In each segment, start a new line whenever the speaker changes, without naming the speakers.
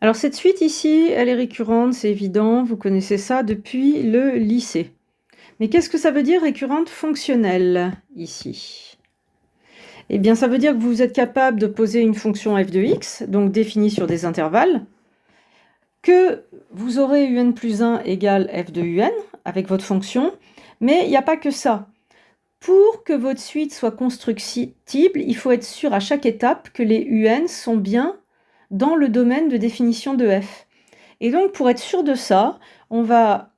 Alors cette suite ici, elle est récurrente, c'est évident, vous connaissez ça depuis le lycée. Mais qu'est-ce que ça veut dire récurrente fonctionnelle ici? Eh bien ça veut dire que vous êtes capable de poser une fonction f de x, donc définie sur des intervalles, que vous aurez un plus 1 égale f de un avec votre fonction, mais il n'y a pas que ça. Pour que votre suite soit constructible, il faut être sûr à chaque étape que les un sont bien dans le domaine de définition de f. Et donc, pour être sûr de ça, on va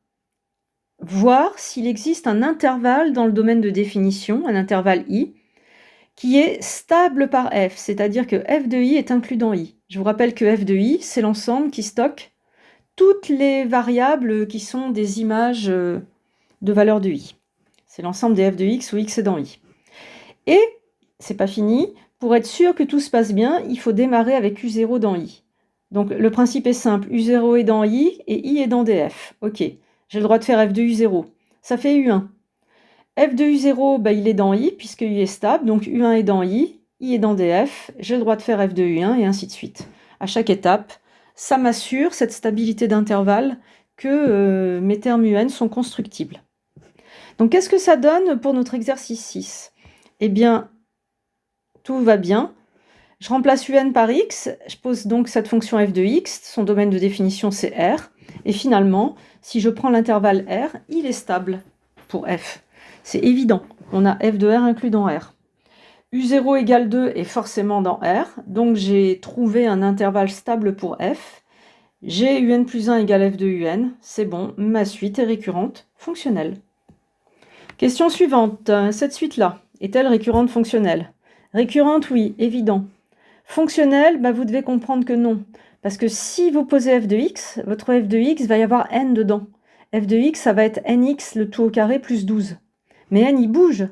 voir s'il existe un intervalle dans le domaine de définition, un intervalle i, qui est stable par f, c'est-à-dire que f de i est inclus dans i. Je vous rappelle que f de i, c'est l'ensemble qui stocke toutes les variables qui sont des images de valeur de i. C'est l'ensemble des f de x où x est dans i. Et, c'est pas fini, pour être sûr que tout se passe bien, il faut démarrer avec u0 dans i. Donc le principe est simple, u0 est dans i et i est dans df. Ok, j'ai le droit de faire f de u0. Ça fait u1. f de u0, bah, il est dans i puisque i est stable, donc u1 est dans i est dans df. J'ai le droit de faire f de u1 et ainsi de suite. À chaque étape, ça m'assure cette stabilité d'intervalle que mes termes un sont constructibles. Donc qu'est-ce que ça donne pour notre exercice 6? Eh bien, tout va bien. Je remplace un par x, je pose donc cette fonction f de x, son domaine de définition c'est R, et finalement, si je prends l'intervalle R, il est stable pour f. C'est évident, on a f de R inclus dans R. U0 égale 2 est forcément dans R, donc j'ai trouvé un intervalle stable pour f. J'ai un plus 1 égale f de un, c'est bon, ma suite est récurrente fonctionnelle. Question suivante, cette suite-là, est-elle récurrente fonctionnelle? Récurrente, oui, évident. Fonctionnelle, bah, vous devez comprendre que non. Parce que si vous posez f de x, votre f de x va y avoir n dedans. f de x, ça va être nx, le tout au carré, plus 12. Mais n, il bouge.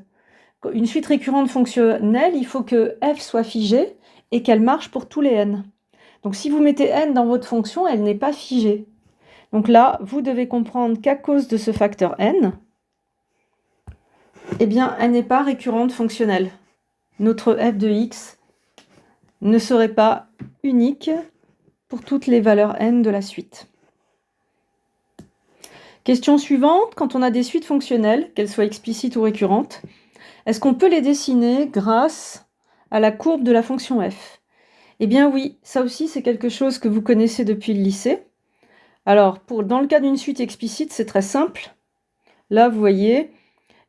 Une suite récurrente fonctionnelle, il faut que f soit figée et qu'elle marche pour tous les n. Donc si vous mettez n dans votre fonction, elle n'est pas figée. Donc là, vous devez comprendre qu'à cause de ce facteur n, eh bien, elle n'est pas récurrente fonctionnelle. Notre f de x ne serait pas unique pour toutes les valeurs n de la suite. Question suivante, quand on a des suites fonctionnelles, qu'elles soient explicites ou récurrentes, est-ce qu'on peut les dessiner grâce à la courbe de la fonction f? Eh bien oui, ça aussi c'est quelque chose que vous connaissez depuis le lycée. Alors, dans le cas d'une suite explicite, c'est très simple. Là, vous voyez,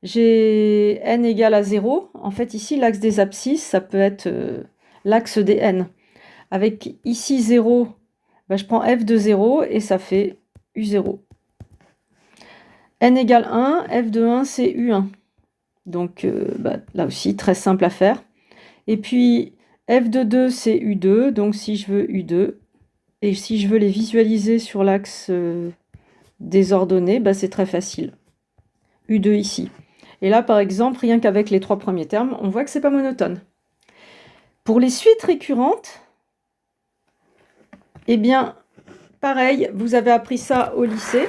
j'ai n égale à 0. En fait, ici, l'axe des abscisses, ça peut être l'axe des n. Avec ici 0, bah, je prends f de 0 et ça fait u0. N égale 1, f de 1 c'est u1. Donc bah, là aussi, très simple à faire. Et puis f de 2 c'est u2, donc si je veux u2, et si je veux les visualiser sur l'axe des ordonnées, bah, c'est très facile. u2 ici. Et là, par exemple, rien qu'avec les 3 premiers termes, on voit que c'est pas monotone. Pour les suites récurrentes, eh bien, pareil, vous avez appris ça au lycée.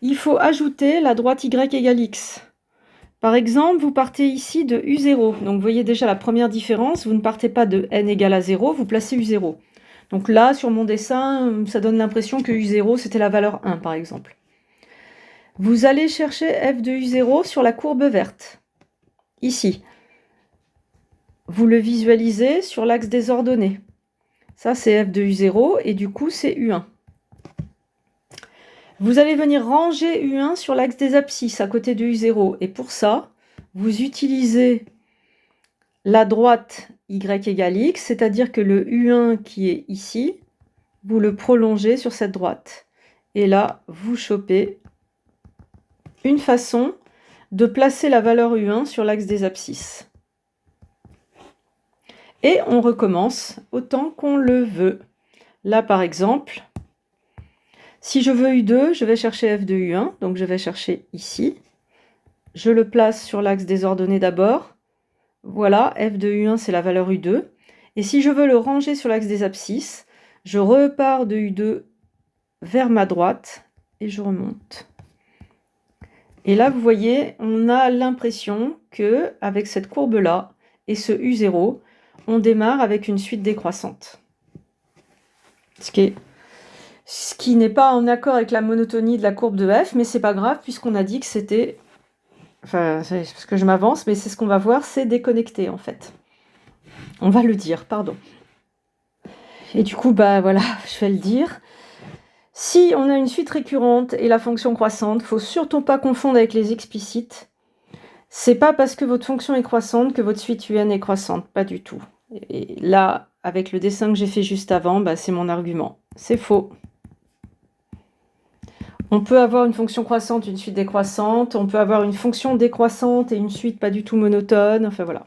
Il faut ajouter la droite y égale x. Par exemple, vous partez ici de u0. Donc, vous voyez déjà la première différence. Vous ne partez pas de n égale à 0, vous placez u0. Donc là, sur mon dessin, ça donne l'impression que u0, c'était la valeur 1, par exemple. Vous allez chercher f de u0 sur la courbe verte, ici. Vous le visualisez sur l'axe des ordonnées. Ça, c'est f de u0, et du coup, c'est u1. Vous allez venir ranger u1 sur l'axe des abscisses, à côté de u0. Et pour ça, vous utilisez la droite y égale x, c'est-à-dire que le u1 qui est ici, vous le prolongez sur cette droite. Et là, vous chopez une façon de placer la valeur u1 sur l'axe des abscisses. Et on recommence autant qu'on le veut. Là, par exemple, si je veux u2, je vais chercher f de u1, donc je vais chercher ici. Je le place sur l'axe des ordonnées d'abord. Voilà, f de u1, c'est la valeur u2. Et si je veux le ranger sur l'axe des abscisses, je repars de u2 vers ma droite et je remonte. Et là, vous voyez, on a l'impression que avec cette courbe-là et ce u0, on démarre avec une suite décroissante. Ce qui est qui n'est pas en accord avec la monotonie de la courbe de f, mais c'est pas grave puisqu'on a dit que c'était... Enfin, c'est parce que je m'avance, mais c'est ce qu'on va voir, c'est déconnecté en fait. On va le dire, pardon. Et du coup, bah voilà, je vais le dire. Si on a une suite récurrente et la fonction croissante, il ne faut surtout pas confondre avec les explicites. C'est pas parce que votre fonction est croissante que votre suite UN est croissante, pas du tout. Et là, avec le dessin que j'ai fait juste avant, bah, c'est mon argument. C'est faux. On peut avoir une fonction croissante, une suite décroissante, on peut avoir une fonction décroissante et une suite pas du tout monotone, enfin voilà.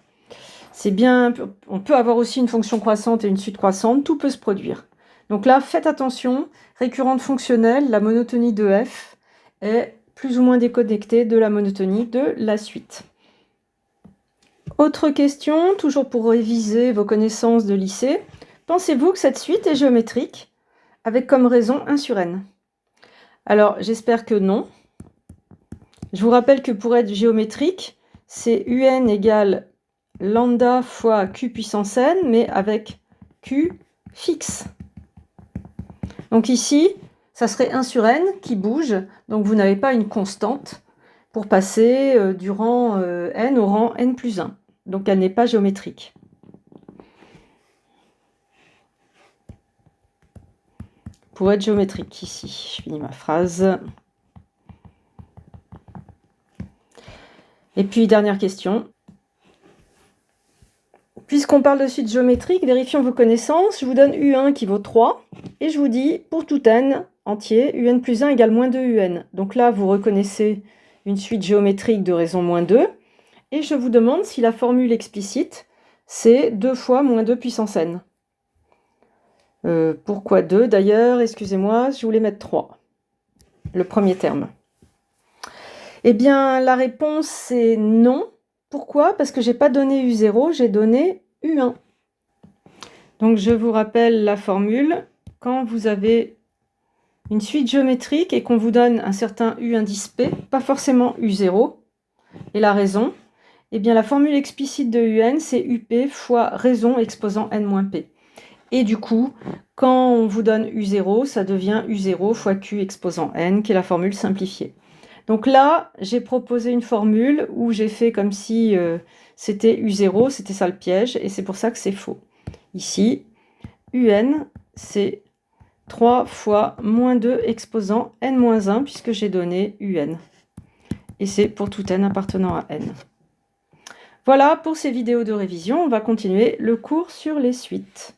C'est bien, on peut avoir aussi une fonction croissante et une suite croissante, tout peut se produire. Donc là, faites attention, récurrente fonctionnelle, la monotonie de f est plus ou moins déconnectée de la monotonie de la suite. Autre question, toujours pour réviser vos connaissances de lycée. Pensez-vous que cette suite est géométrique, avec comme raison 1 sur n? Alors, j'espère que non. Je vous rappelle que pour être géométrique, c'est un égale lambda fois q puissance n, mais avec q fixe. Donc ici, ça serait 1 sur n qui bouge, donc vous n'avez pas une constante pour passer du rang n au rang n plus 1. Donc elle n'est pas géométrique. Pour être géométrique ici, je finis ma phrase. Et puis dernière question. Puisqu'on parle de suite géométrique, vérifions vos connaissances. Je vous donne U1 qui vaut 3. Et je vous dis, pour tout n entier, UN plus 1 égale moins 2 UN. Donc là, vous reconnaissez une suite géométrique de raison moins 2. Et je vous demande si la formule explicite, c'est 2 fois moins 2 puissance n. Pourquoi 2 d'ailleurs? Excusez-moi, je voulais mettre 3. Le premier terme. Eh bien, la réponse, c'est non. Pourquoi? Parce que je n'ai pas donné U0, j'ai donné U1. Donc, je vous rappelle la formule. Quand vous avez une suite géométrique et qu'on vous donne un certain U indice P, pas forcément U0, et la raison, eh bien, la formule explicite de UN, c'est UP fois raison exposant n-P. Et du coup, quand on vous donne U0, ça devient U0 fois Q exposant n, qui est la formule simplifiée. Donc là, j'ai proposé une formule où j'ai fait comme si c'était U0, c'était ça le piège, et c'est pour ça que c'est faux. Ici, UN, c'est 3 fois moins 2 exposant n-1, puisque j'ai donné UN. Et c'est pour tout n appartenant à n. Voilà pour ces vidéos de révision. On va continuer le cours sur les suites.